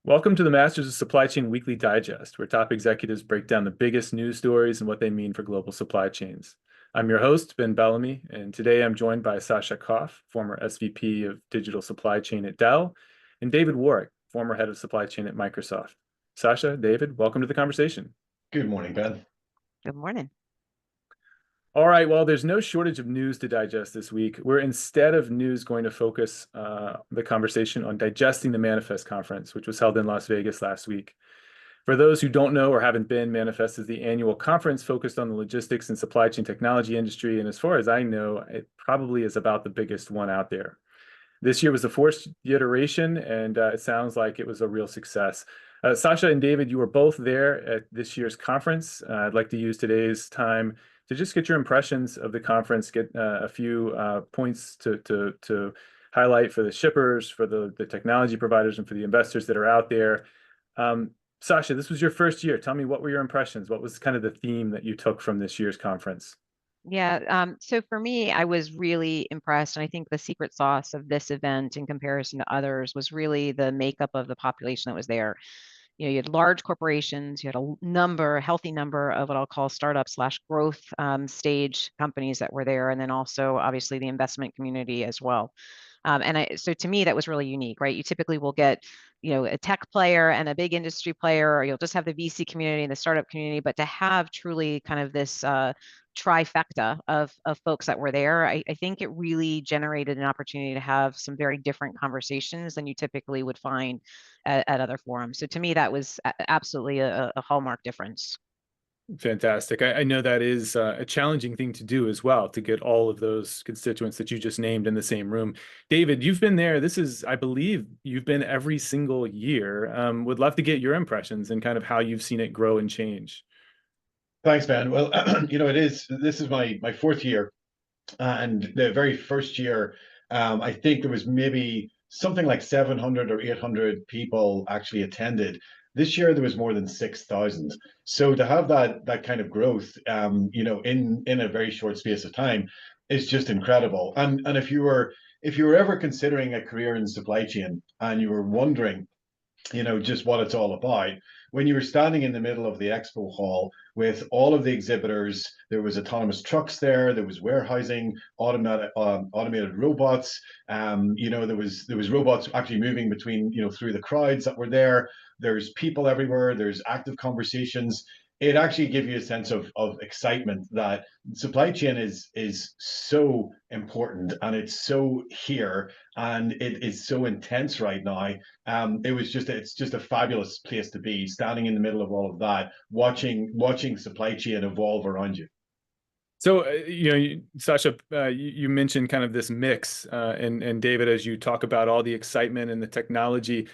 Welcome to the Masters of Supply Chain Weekly Digest, where top executives break down the biggest news stories and what they mean for global supply chains. I'm your host, Ben Bellamy, and today I'm joined by Sasha Koff, former SVP of Digital Supply Chain at Dell, and David Warrick, former head of supply chain at Microsoft. Sasha, David, welcome to the conversation. Good morning, Ben. Good morning. All right, well, there's no shortage of news to digest this week. We're instead of news going to focus the conversation on digesting the Manifest conference, which was held in Las Vegas last week. For those who don't know or haven't been, Manifest is the annual conference focused on the logistics and supply chain technology industry. And as far as I know, it probably is about the biggest one out there. This year was the fourth iteration, and it sounds like it was a real success. Sasha and David, you were both there at this year's conference. I'd like to use today's time to just get your impressions of the conference, get a few points to highlight for the shippers, for the technology providers, and for the investors that are out there. Sasha, this was your first year. Tell me, what were your impressions? What was kind of the theme that you took from this year's conference? So for me, I was really impressed. And I think the secret sauce of this event in comparison to others was really the makeup of the population that was there. You had large corporations, you had a healthy number of what I'll call startup slash growth stage companies that were there. And then also obviously the investment community as well. So to me, that was really unique, right? You typically will get, a tech player and a big industry player, or you'll just have the VC community and the startup community. But to have truly kind of this trifecta of folks that were there, I think it really generated an opportunity to have some very different conversations than you typically would find at other forums. So to me, that was absolutely a hallmark difference. Fantastic. I know that is a challenging thing to do as well, to get all of those constituents that you just named in the same room. David, you've been there. This is, I believe, you've been every single year. Would love to get your impressions and kind of how you've seen it grow and change. Thanks, Ben. Well, this is my fourth year, and the very first year, I think there was maybe something like 700 or 800 people actually attended. This year there was more than 6,000. So to have that kind of growth, in a very short space of time, is just incredible. And if you were ever considering a career in supply chain and you were wondering, just what it's all about. When you were standing in the middle of the expo hall with all of the exhibitors, there was autonomous trucks there was warehousing, automated robots. There was robots actually moving between, through the crowds that were there. There's people everywhere. There's active conversations. It actually gives you a sense of excitement that supply chain is so important and it's so here and it is so intense right now. It's just a fabulous place to be, standing in the middle of all of that, watching supply chain evolve around you. So, Sasha, you mentioned kind of this mix, and David, as you talk about all the excitement and the technology,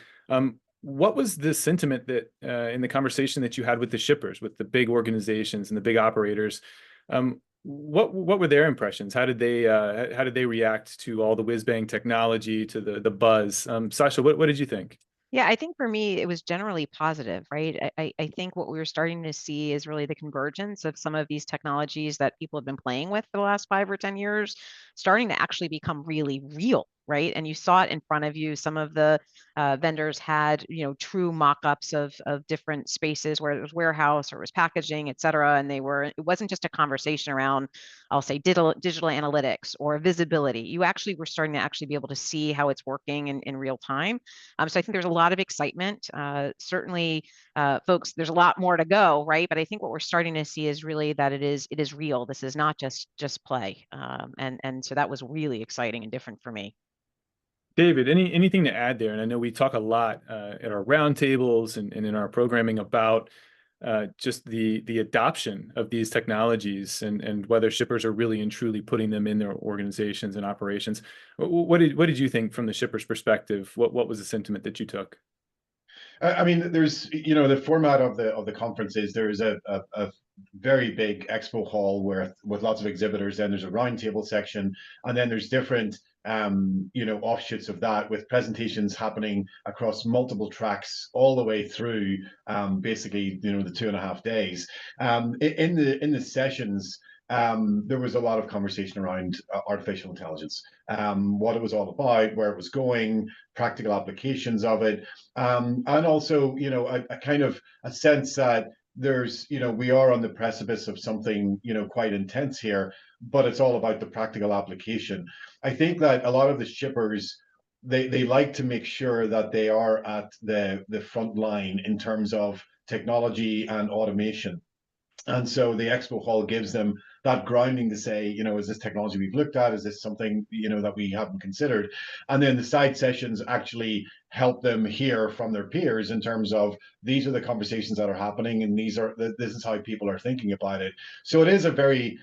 what was the sentiment that in the conversation that you had with the shippers, with the big organizations and the big operators? What were their impressions? How did they react to all the whiz bang technology, to the buzz? Sasha, what did you think? Yeah, I think for me, it was generally positive, right? I think what we were starting to see is really the convergence of some of these technologies that people have been playing with for the last 5 or 10 years, starting to actually become really real, right? And you saw it in front of you. Some of the vendors had, true mock-ups of different spaces where it was warehouse or it was packaging, et cetera. And it wasn't just a conversation around, I'll say, digital analytics or visibility. You actually were starting to actually be able to see how it's working in real time. So I think there's a lot of excitement. Certainly, folks, there's a lot more to go, right? But I think what we're starting to see is really that it is real. This is not just play, and so that was really exciting and different for me. David, anything to add there? And I know we talk a lot at our roundtables and in our programming about just the adoption of these technologies and whether shippers are really and truly putting them in their organizations and operations. What did you think from the shipper's perspective? What was the sentiment that you took? I mean, there's, the format of the conference is there is a very big expo hall with lots of exhibitors. Then there's a roundtable section, and then there's different offshoots of that, with presentations happening across multiple tracks all the way through basically the 2.5 days. In the sessions, there was a lot of conversation around artificial intelligence, what it was all about, where it was going, practical applications of it, and also, a kind of a sense that there's, we are on the precipice of something, quite intense here, but it's all about the practical application. I think that a lot of the shippers, they like to make sure that they are at the front line in terms of technology and automation. And so the expo hall gives them that grounding to say, is this technology we've looked at? Is this something, that we haven't considered? And then the side sessions actually help them hear from their peers in terms of, these are the conversations that are happening, and this is how people are thinking about it. So it's a very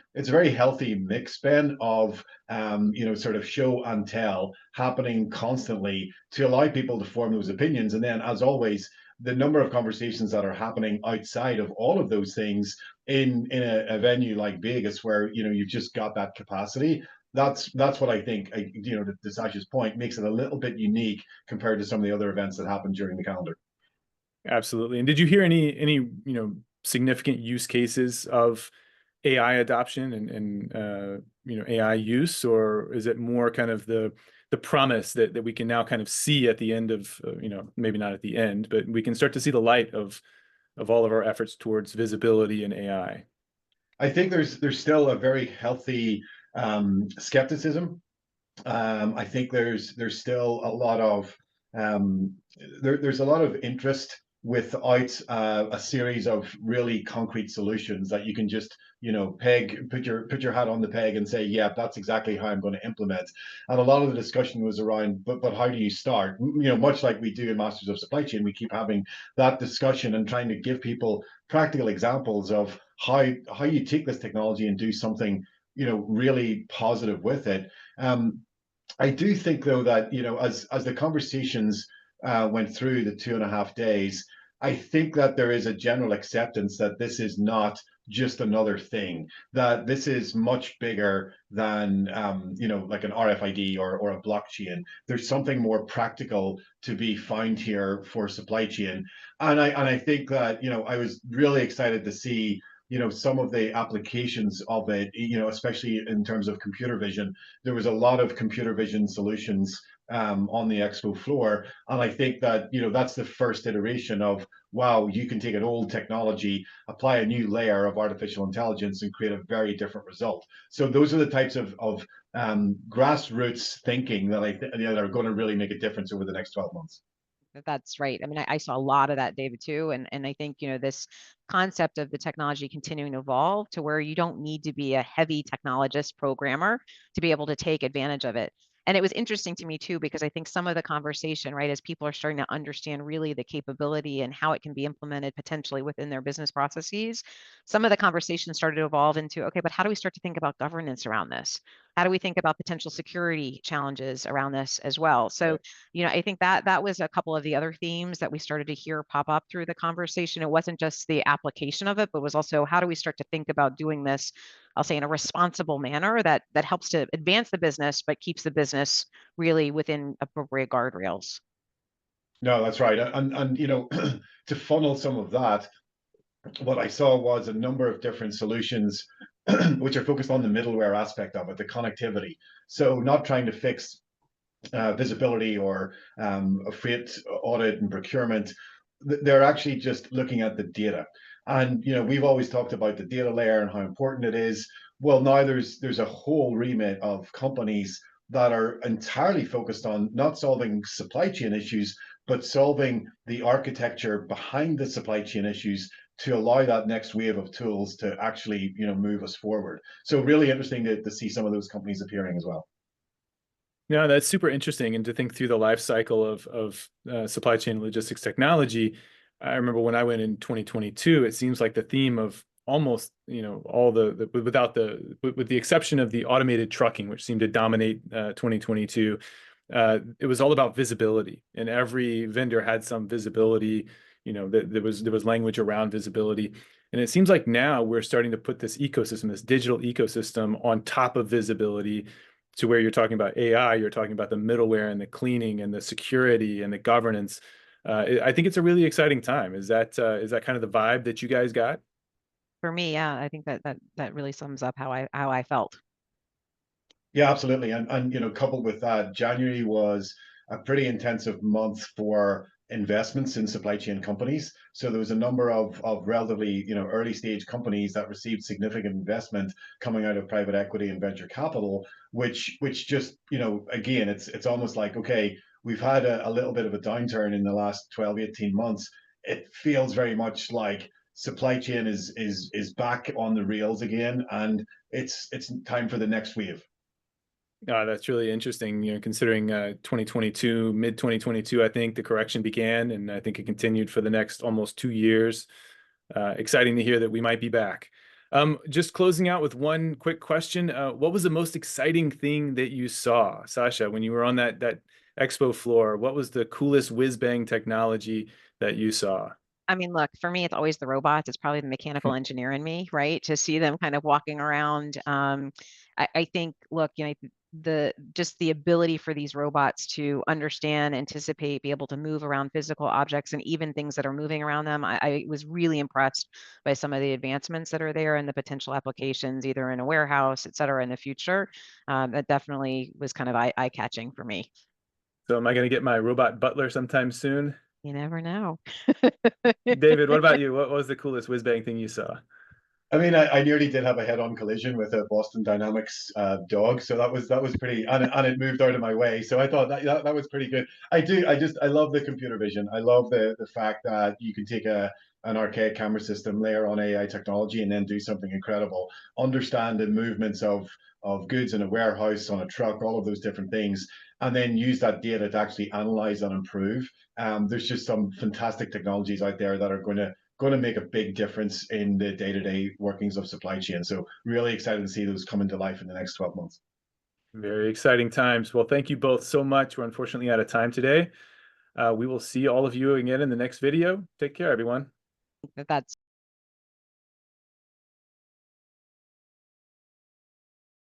healthy mix, Ben, of sort of show and tell happening constantly to allow people to form those opinions. And then, as always, the number of conversations that are happening outside of all of those things in a venue like Vegas, where you've just got that capacity. That's what I think, to Sasha's point, makes it a little bit unique compared to some of the other events that happen during the calendar. Absolutely. And did you hear any significant use cases of AI adoption and AI use, or is it more kind of the promise that we can now kind of see at the end of, maybe not at the end, but we can start to see the light of all of our efforts towards visibility and AI? I think there's still a very healthy skepticism. I think there's still a lot of there's a lot of interest without a series of really concrete solutions that you can just put your hat on the peg and say, yeah, that's exactly how I'm going to implement. And a lot of the discussion was around, but how do you start? Much like we do in Masters of Supply Chain, we keep having that discussion and trying to give people practical examples of how you take this technology and do something really positive with it. I do think, though, that as the conversations went through the 2.5 days, I think that there is a general acceptance that this is not just another thing, that this is much bigger than like an RFID or a blockchain. There's something more practical to be found here for supply chain, and I think that I was really excited to see some of the applications of it, especially in terms of computer vision. There was a lot of computer vision solutions on the expo floor. And I think that, that's the first iteration of, wow, you can take an old technology, apply a new layer of artificial intelligence, and create a very different result. So those are the types of grassroots thinking that that are going to really make a difference over the next 12 months. That's right. I mean, I saw a lot of that, David, too. And I think, this concept of the technology continuing to evolve to where you don't need to be a heavy technologist programmer to be able to take advantage of it. And it was interesting to me, too, because I think some of the conversation, right, as people are starting to understand really the capability and how it can be implemented potentially within their business processes, some of the conversation started to evolve into, okay, but how do we start to think about governance around this? How do we think about potential security challenges around this as well? So, I think that was a couple of the other themes that we started to hear pop up through the conversation. It wasn't just the application of it, but was also, how do we start to think about doing this, I'll say, in a responsible manner that helps to advance the business, but keeps the business really within appropriate guardrails. No, that's right. And to funnel some of that, what I saw was a number of different solutions which are focused on the middleware aspect of it, the connectivity. So not trying to fix visibility or a freight audit and procurement. They're actually just looking at the data. And we've always talked about the data layer and how important it is. Well, now there's a whole remit of companies that are entirely focused on not solving supply chain issues, but solving the architecture behind the supply chain issues to allow that next wave of tools to actually move us forward. So really interesting to see some of those companies appearing as well. Yeah, that's super interesting. And to think through the life cycle of supply chain logistics technology. I remember when I went in 2022, it seems like the theme of almost, all with the exception of the automated trucking, which seemed to dominate 2022, it was all about visibility, and every vendor had some visibility. There was language around visibility, and it seems like now we're starting to put this ecosystem, this digital ecosystem, on top of visibility, to where you're talking about AI, you're talking about the middleware and the cleaning and the security and the governance. I think it's a really exciting time. Is that kind of the vibe that you guys got? for me, yeah, I think that really sums up how I felt. Yeah, absolutely. And you know, coupled with that, January was a pretty intensive month for investments in supply chain companies. So there was a number of relatively, you know, early stage companies that received significant investment coming out of private equity and venture capital, which just, you know, again, it's almost like, okay, we've had a little bit of a downturn in the last 12, 18 months. It feels very much like supply chain is back on the rails again, and it's time for the next wave. That's really interesting, you know, considering 2022, mid 2022, I think the correction began, and I think it continued for the next almost 2 years. Exciting to hear that we might be back. Just closing out with one quick question. What was the most exciting thing that you saw, Sasha, when you were on that expo floor? What was the coolest whiz-bang technology that you saw? I mean, look, for me, it's always the robots. It's probably the mechanical engineer in me, right? To see them kind of walking around. I think, look, you know, just the ability for these robots to understand, anticipate, be able to move around physical objects and even things that are moving around them. I was really impressed by some of the advancements that are there and the potential applications, either in a warehouse, et cetera, in the future. That definitely was kind of eye-catching for me. So am I going to get my robot butler sometime soon? You never know. David, what about you? What was the coolest whiz-bang thing you saw? I mean, I nearly did have a head-on collision with a Boston Dynamics dog, so that was pretty, and it moved out of my way. So I thought that was pretty good. I love the computer vision. I love the fact that you can take an archaic camera system, layer on AI technology, and then do something incredible. Understand the movements of goods in a warehouse, on a truck, all of those different things, and then use that data to actually analyze and improve. There's just some fantastic technologies out there that are going to make a big difference in the day-to-day workings of supply chain. So really excited to see those come into life in the next 12 months. Very exciting times. Well, thank you both so much. We're unfortunately out of time today. We will see all of you again in the next video. Take care, everyone. That's